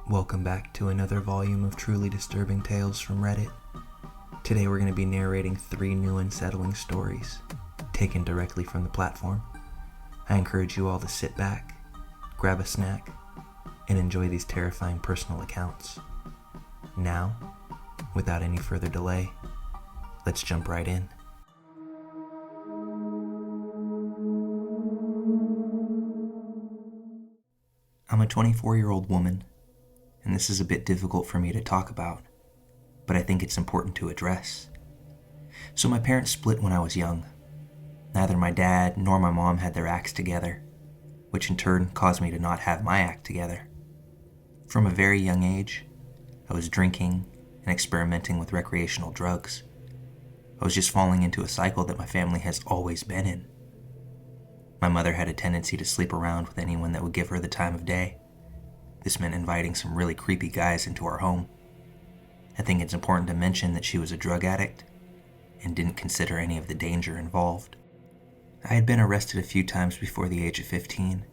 Welcome back to another volume of truly disturbing tales from Reddit. Today we're going to be narrating 3 new unsettling stories, taken directly from the platform. I encourage you all to sit back, grab a snack, and enjoy these terrifying personal accounts. Now, without any further delay, let's jump right in. I'm a 24-year-old woman, and this is a bit difficult for me to talk about, but I think it's important to address. So my parents split when I was young. Neither my dad nor my mom had their acts together, which in turn caused me to not have my act together. From a very young age, I was drinking and experimenting with recreational drugs. I was just falling into a cycle that my family has always been in. My mother had a tendency to sleep around with anyone that would give her the time of day. This meant inviting some really creepy guys into our home. I think it's important to mention that she was a drug addict and didn't consider any of the danger involved. I had been arrested a few times before the age of 15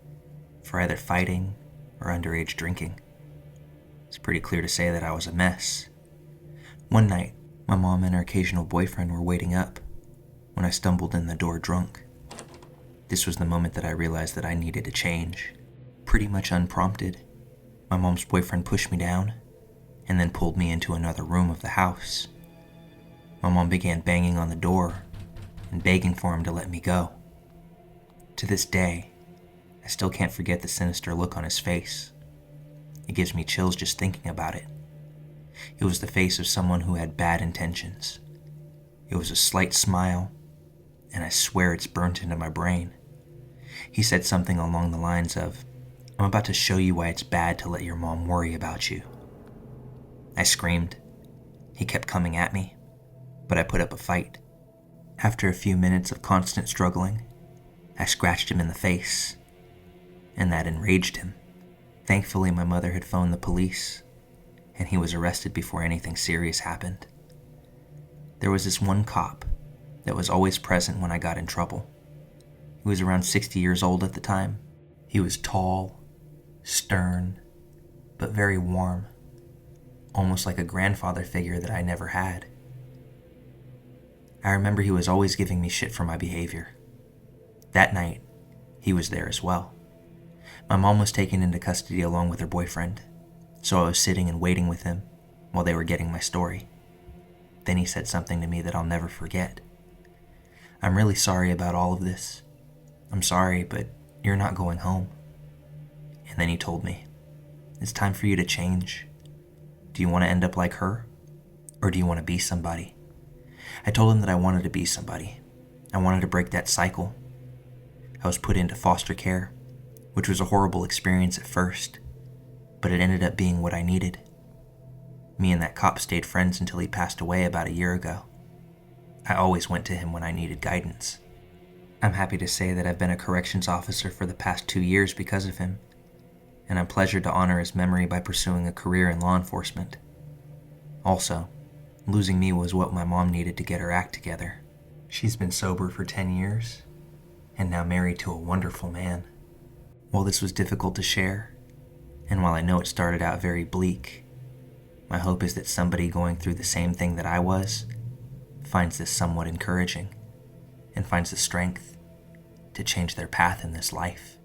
for either fighting or underage drinking. It's pretty clear to say that I was a mess. One night, my mom and her occasional boyfriend were waiting up when I stumbled in the door drunk. This was the moment that I realized that I needed to change. Pretty much unprompted, my mom's boyfriend pushed me down and then pulled me into another room of the house. My mom began banging on the door and begging for him to let me go. To this day, I still can't forget the sinister look on his face. It gives me chills just thinking about it. It was the face of someone who had bad intentions. It was a slight smile, and I swear it's burnt into my brain. He said something along the lines of, "I'm about to show you why it's bad to let your mom worry about you." I screamed. He kept coming at me, but I put up a fight. After a few minutes of constant struggling, I scratched him in the face, and that enraged him. Thankfully, my mother had phoned the police, and he was arrested before anything serious happened. There was this one cop that was always present when I got in trouble. He was around 60 years old at the time. He was tall, stern, but very warm, almost like a grandfather figure that I never had. I remember he was always giving me shit for my behavior. That night, he was there as well. My mom was taken into custody along with her boyfriend, so I was sitting and waiting with him while they were getting my story. Then he said something to me that I'll never forget. "I'm really sorry about all of this. I'm sorry, but you're not going home." And then he told me, "It's time for you to change. Do you want to end up like her? Or do you want to be somebody?" I told him that I wanted to be somebody. I wanted to break that cycle. I was put into foster care, which was a horrible experience at first, but it ended up being what I needed. Me and that cop stayed friends until he passed away about a year ago. I always went to him when I needed guidance. I'm happy to say that I've been a corrections officer for the past 2 years because of him, and I'm pleasured to honor his memory by pursuing a career in law enforcement. Also, losing me was what my mom needed to get her act together. She's been sober for 10 years, and now married to a wonderful man. While this was difficult to share, and while I know it started out very bleak, my hope is that somebody going through the same thing that I was finds this somewhat encouraging and finds the strength to change their path in this life.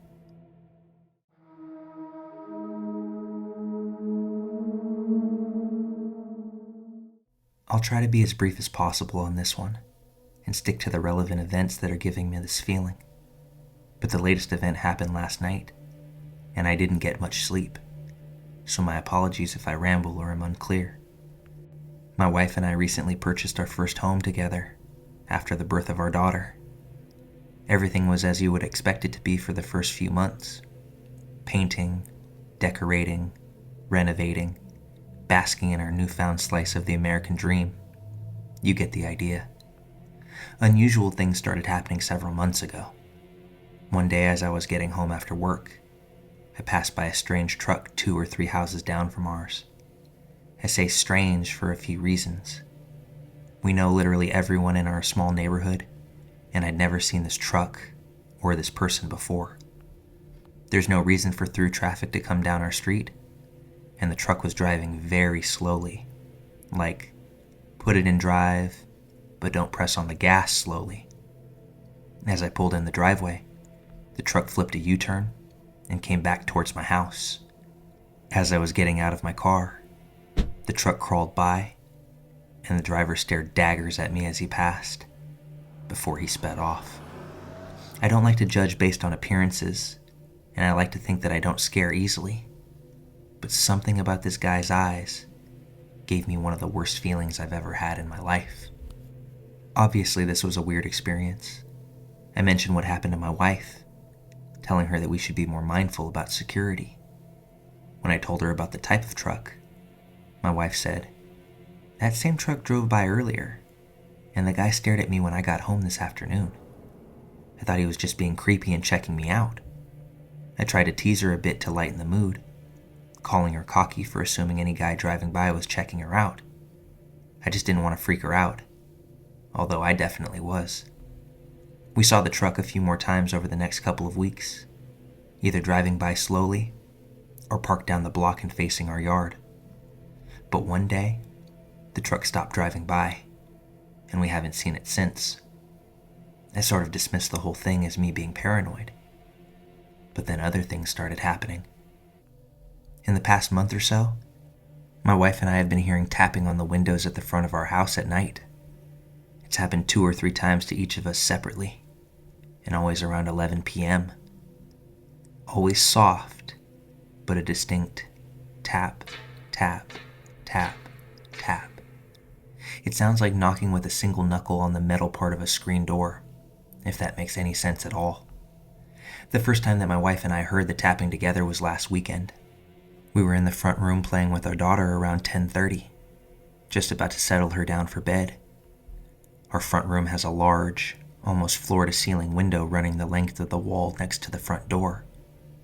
I'll try to be as brief as possible on this one and stick to the relevant events that are giving me this feeling. But the latest event happened last night, and I didn't get much sleep, so my apologies if I ramble or am unclear. My wife and I recently purchased our first home together after the birth of our daughter. Everything was as you would expect it to be for the first few months. Painting, decorating, renovating, basking in our newfound slice of the American dream. You get the idea. Unusual things started happening several months ago. One day as I was getting home after work, I passed by a strange truck 2 or 3 houses down from ours. I say strange for a few reasons. We know literally everyone in our small neighborhood, and I'd never seen this truck or this person before. There's no reason for through traffic to come down our street, and the truck was driving very slowly, like, put it in drive, but don't press on the gas slowly. As I pulled in the driveway, the truck flipped a U-turn and came back towards my house. As I was getting out of my car, the truck crawled by, and the driver stared daggers at me as he passed, before he sped off. I don't like to judge based on appearances, and I like to think that I don't scare easily. But something about this guy's eyes gave me one of the worst feelings I've ever had in my life. Obviously, this was a weird experience. I mentioned what happened to my wife, telling her that we should be more mindful about security. When I told her about the type of truck, my wife said, "That same truck drove by earlier, and the guy stared at me when I got home this afternoon. I thought he was just being creepy and checking me out." I tried to tease her a bit to lighten the mood, calling her cocky for assuming any guy driving by was checking her out. I just didn't want to freak her out, although I definitely was. We saw the truck a few more times over the next couple of weeks, either driving by slowly or parked down the block and facing our yard. But one day, the truck stopped driving by, and we haven't seen it since. I sort of dismissed the whole thing as me being paranoid. But then other things started happening. In the past month or so, my wife and I have been hearing tapping on the windows at the front of our house at night. It's happened 2 or 3 times to each of us separately, and always around 11 p.m. Always soft, but a distinct tap, tap, tap, tap. It sounds like knocking with a single knuckle on the metal part of a screen door, if that makes any sense at all. The first time that my wife and I heard the tapping together was last weekend. We were in the front room playing with our daughter around 10:30, just about to settle her down for bed. Our front room has a large, almost floor-to-ceiling window running the length of the wall next to the front door,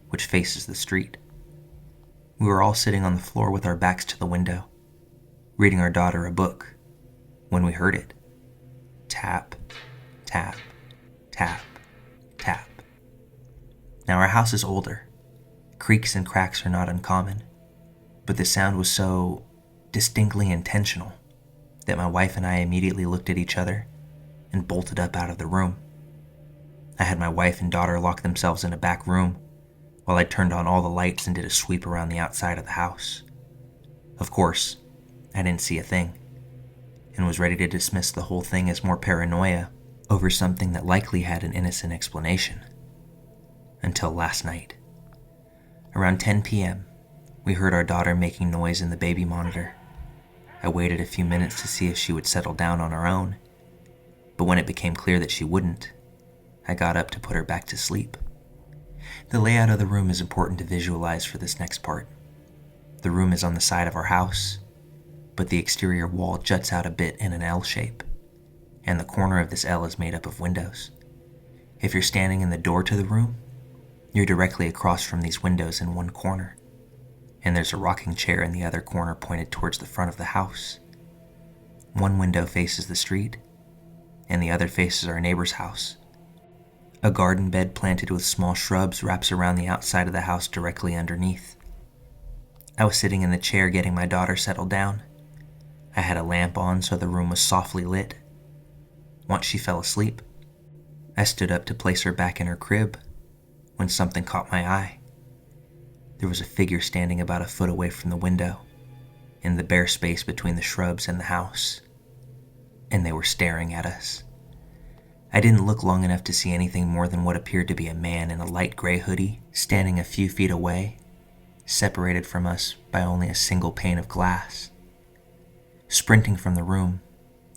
which faces the street. We were all sitting on the floor with our backs to the window, reading our daughter a book, when we heard it. Tap, tap, tap, tap. Now our house is older. Creaks and cracks are not uncommon, but the sound was so distinctly intentional that my wife and I immediately looked at each other and bolted up out of the room. I had my wife and daughter lock themselves in a back room while I turned on all the lights and did a sweep around the outside of the house. Of course, I didn't see a thing, and was ready to dismiss the whole thing as more paranoia over something that likely had an innocent explanation. Until last night. Around 10 p.m., we heard our daughter making noise in the baby monitor. I waited a few minutes to see if she would settle down on her own, but when it became clear that she wouldn't, I got up to put her back to sleep. The layout of the room is important to visualize for this next part. The room is on the side of our house, but the exterior wall juts out a bit in an L shape, and the corner of this L is made up of windows. If you're standing in the door to the room, you're directly across from these windows in one corner, and there's a rocking chair in the other corner pointed towards the front of the house. One window faces the street, and the other faces our neighbor's house. A garden bed planted with small shrubs wraps around the outside of the house directly underneath. I was sitting in the chair getting my daughter settled down. I had a lamp on so the room was softly lit. Once she fell asleep, I stood up to place her back in her crib when something caught my eye. There was a figure standing about a foot away from the window, in the bare space between the shrubs and the house, and they were staring at us. I didn't look long enough to see anything more than what appeared to be a man in a light gray hoodie standing a few feet away, separated from us by only a single pane of glass. Sprinting from the room,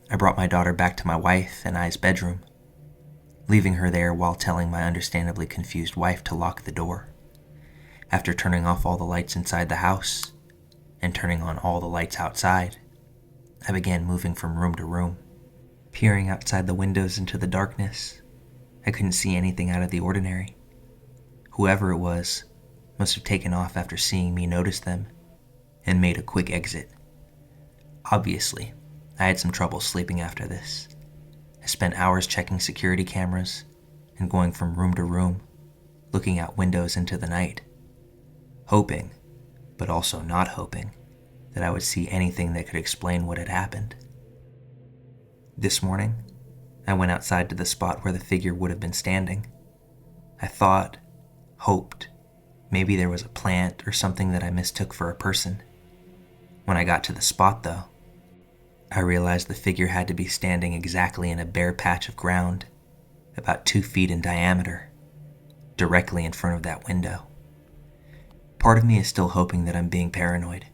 I brought my daughter back to my wife and I's bedroom, leaving her there while telling my understandably confused wife to lock the door. After turning off all the lights inside the house and turning on all the lights outside, I began moving from room to room. Peering outside the windows into the darkness, I couldn't see anything out of the ordinary. Whoever it was must have taken off after seeing me notice them and made a quick exit. Obviously, I had some trouble sleeping after this. I spent hours checking security cameras and going from room to room, looking out windows into the night, hoping, but also not hoping that I would see anything that could explain what had happened. This morning, I went outside to the spot where the figure would have been standing. I thought, hoped, maybe there was a plant or something that I mistook for a person. When I got to the spot, though, I realized the figure had to be standing exactly in a bare patch of ground, about 2 feet in diameter, directly in front of that window. Part of me is still hoping that I'm being paranoid.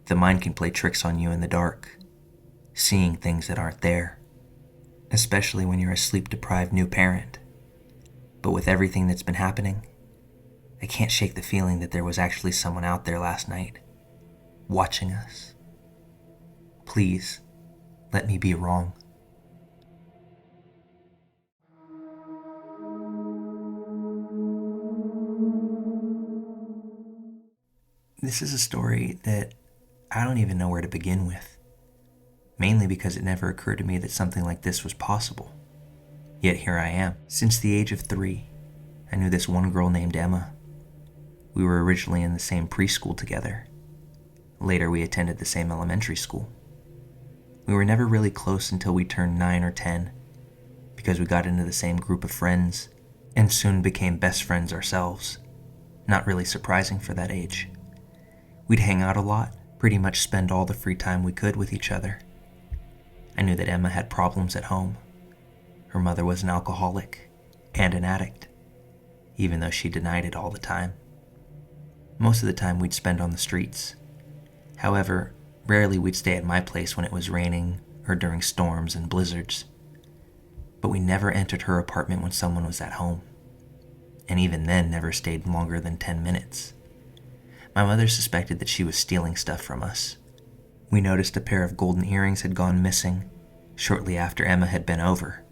The mind can play tricks on you in the dark, seeing things that aren't there, especially when you're a sleep-deprived new parent. But with everything that's been happening, I can't shake the feeling that there was actually someone out there last night, watching us. Please, let me be wrong. This is a story that I don't even know where to begin with, mainly because it never occurred to me that something like this was possible. Yet here I am. Since the age of 3, I knew this one girl named Emma. We were originally in the same preschool together. Later, we attended the same elementary school. We were never really close until we turned 9 or 10, because we got into the same group of friends and soon became best friends ourselves. Not really surprising for that age. We'd hang out a lot, pretty much spend all the free time we could with each other. I knew that Emma had problems at home. Her mother was an alcoholic and an addict, even though she denied it all the time. Most of the time we'd spend on the streets. However, rarely we'd stay at my place when it was raining or during storms and blizzards. But we never entered her apartment when someone was at home, and even then never stayed longer than 10 minutes. My mother suspected that she was stealing stuff from us. We noticed a pair of golden earrings had gone missing shortly after Emma had been over,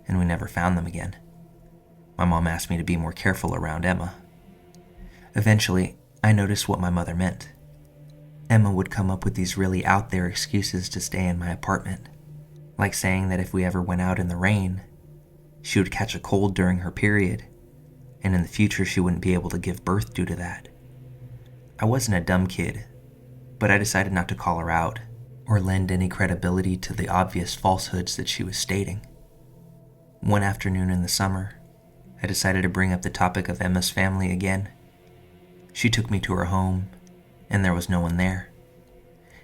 and we never found them again. My mom asked me to be more careful around Emma. Eventually, I noticed what my mother meant. Emma would come up with these really out there excuses to stay in my apartment, like saying that if we ever went out in the rain, she would catch a cold during her period, and in the future she wouldn't be able to give birth due to that. I wasn't a dumb kid, but I decided not to call her out or lend any credibility to the obvious falsehoods that she was stating. One afternoon in the summer, I decided to bring up the topic of Emma's family again. She took me to her home, and there was no one there.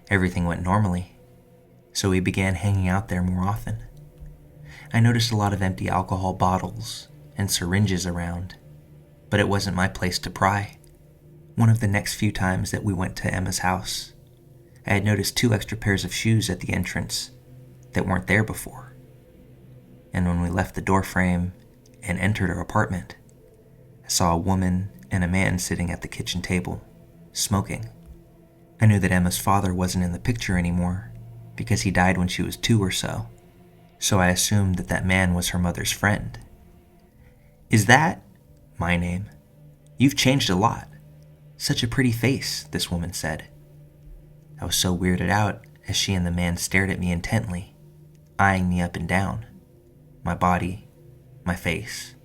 Everything went normally, so we began hanging out there more often. I noticed a lot of empty alcohol bottles and syringes around, but it wasn't my place to pry. One of the next few times that we went to Emma's house, I had noticed 2 extra pairs of shoes at the entrance that weren't there before. And when we left the doorframe and entered her apartment, I saw a woman and a man sitting at the kitchen table, smoking. I knew that Emma's father wasn't in the picture anymore because he died when she was 2 or so I assumed that that man was her mother's friend. "Is that my name? You've changed a lot. Such a pretty face," this woman said. I was so weirded out as she and the man stared at me intently, eyeing me up and down. My body, my face,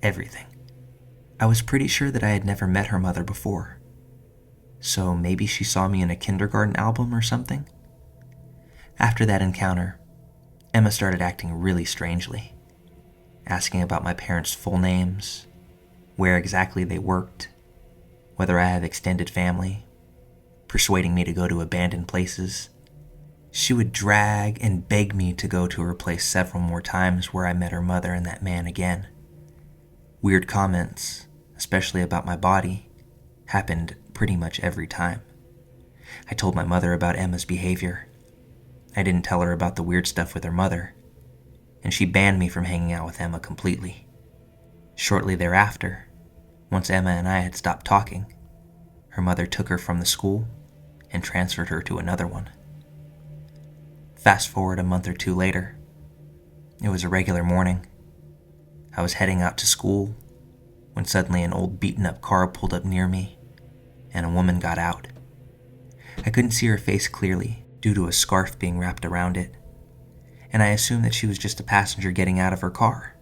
everything. I was pretty sure that I had never met her mother before. So maybe she saw me in a kindergarten album or something? After that encounter, Emma started acting really strangely, asking about my parents' full names, where exactly they worked, whether I have extended family, persuading me to go to abandoned places. She would drag and beg me to go to her place several more times where I met her mother and that man again. Weird comments, especially about my body, happened pretty much every time. I told my mother about Emma's behavior. I didn't tell her about the weird stuff with her mother, and she banned me from hanging out with Emma completely. Shortly thereafter, once Emma and I had stopped talking, her mother took her from the school and transferred her to another one. Fast forward a month or 2 later. It was a regular morning. I was heading out to school when suddenly an old beaten-up car pulled up near me, and a woman got out. I couldn't see her face clearly due to a scarf being wrapped around it, and I assumed that she was just a passenger getting out of her car,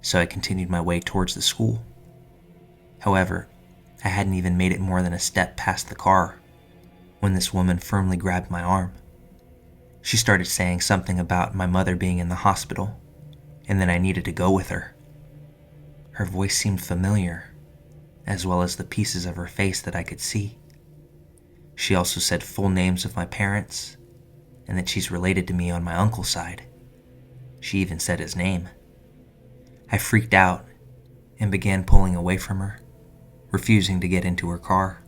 so I continued my way towards the school. However, I hadn't even made it more than a step past the car when this woman firmly grabbed my arm. She started saying something about my mother being in the hospital, and that I needed to go with her. Her voice seemed familiar, as well as the pieces of her face that I could see. She also said full names of my parents, and that she's related to me on my uncle's side. She even said his name. I freaked out and began pulling away from her, refusing to get into her car.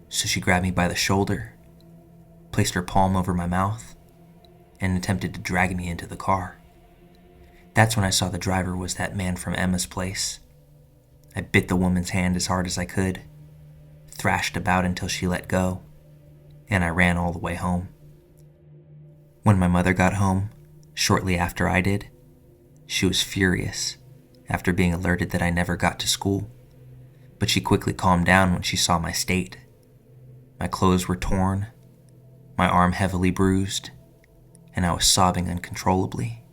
So she grabbed me by the shoulder, placed her palm over my mouth, and attempted to drag me into the car. That's when I saw the driver was that man from Emma's place. I bit the woman's hand as hard as I could, thrashed about until she let go, and I ran all the way home. When my mother got home, shortly after I did, she was furious after being alerted that I never got to school, but she quickly calmed down when she saw my state. My clothes were torn, my arm heavily bruised, and I was sobbing uncontrollably.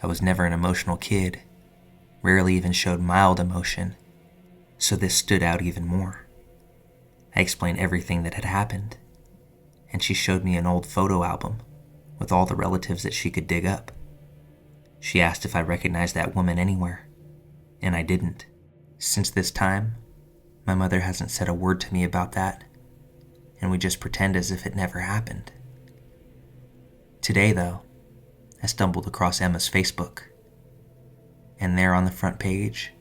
I was never an emotional kid, rarely even showed mild emotion, so this stood out even more. I explained everything that had happened, and she showed me an old photo album with all the relatives that she could dig up. She asked if I recognized that woman anywhere, and I didn't. Since this time, my mother hasn't said a word to me about that, and we just pretend as if it never happened. Today, though, I stumbled across Emma's Facebook, and there on the front page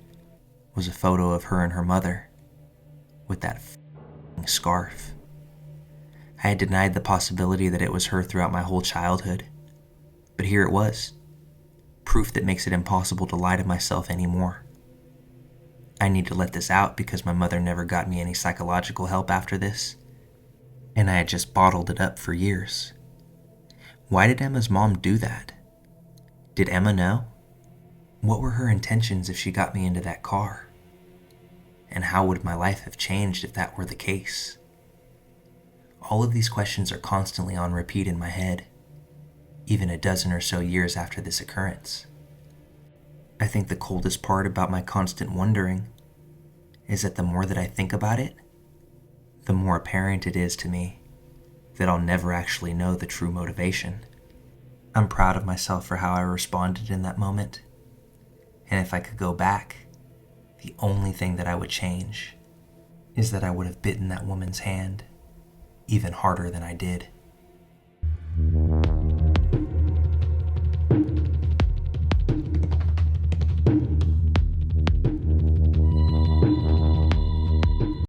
was a photo of her and her mother with that f***ing scarf. I had denied the possibility that it was her throughout my whole childhood, but here it was, proof that makes it impossible to lie to myself anymore. I need to let this out because my mother never got me any psychological help after this, and I had just bottled it up for years. Why did Emma's mom do that? Did Emma know? What were her intentions if she got me into that car? And how would my life have changed if that were the case? All of these questions are constantly on repeat in my head, even a dozen or so years after this occurrence. I think the coldest part about my constant wondering is that the more that I think about it, the more apparent it is to me that I'll never actually know the true motivation. I'm proud of myself for how I responded in that moment, and if I could go back, the only thing that I would change is that I would have bitten that woman's hand even harder than I did.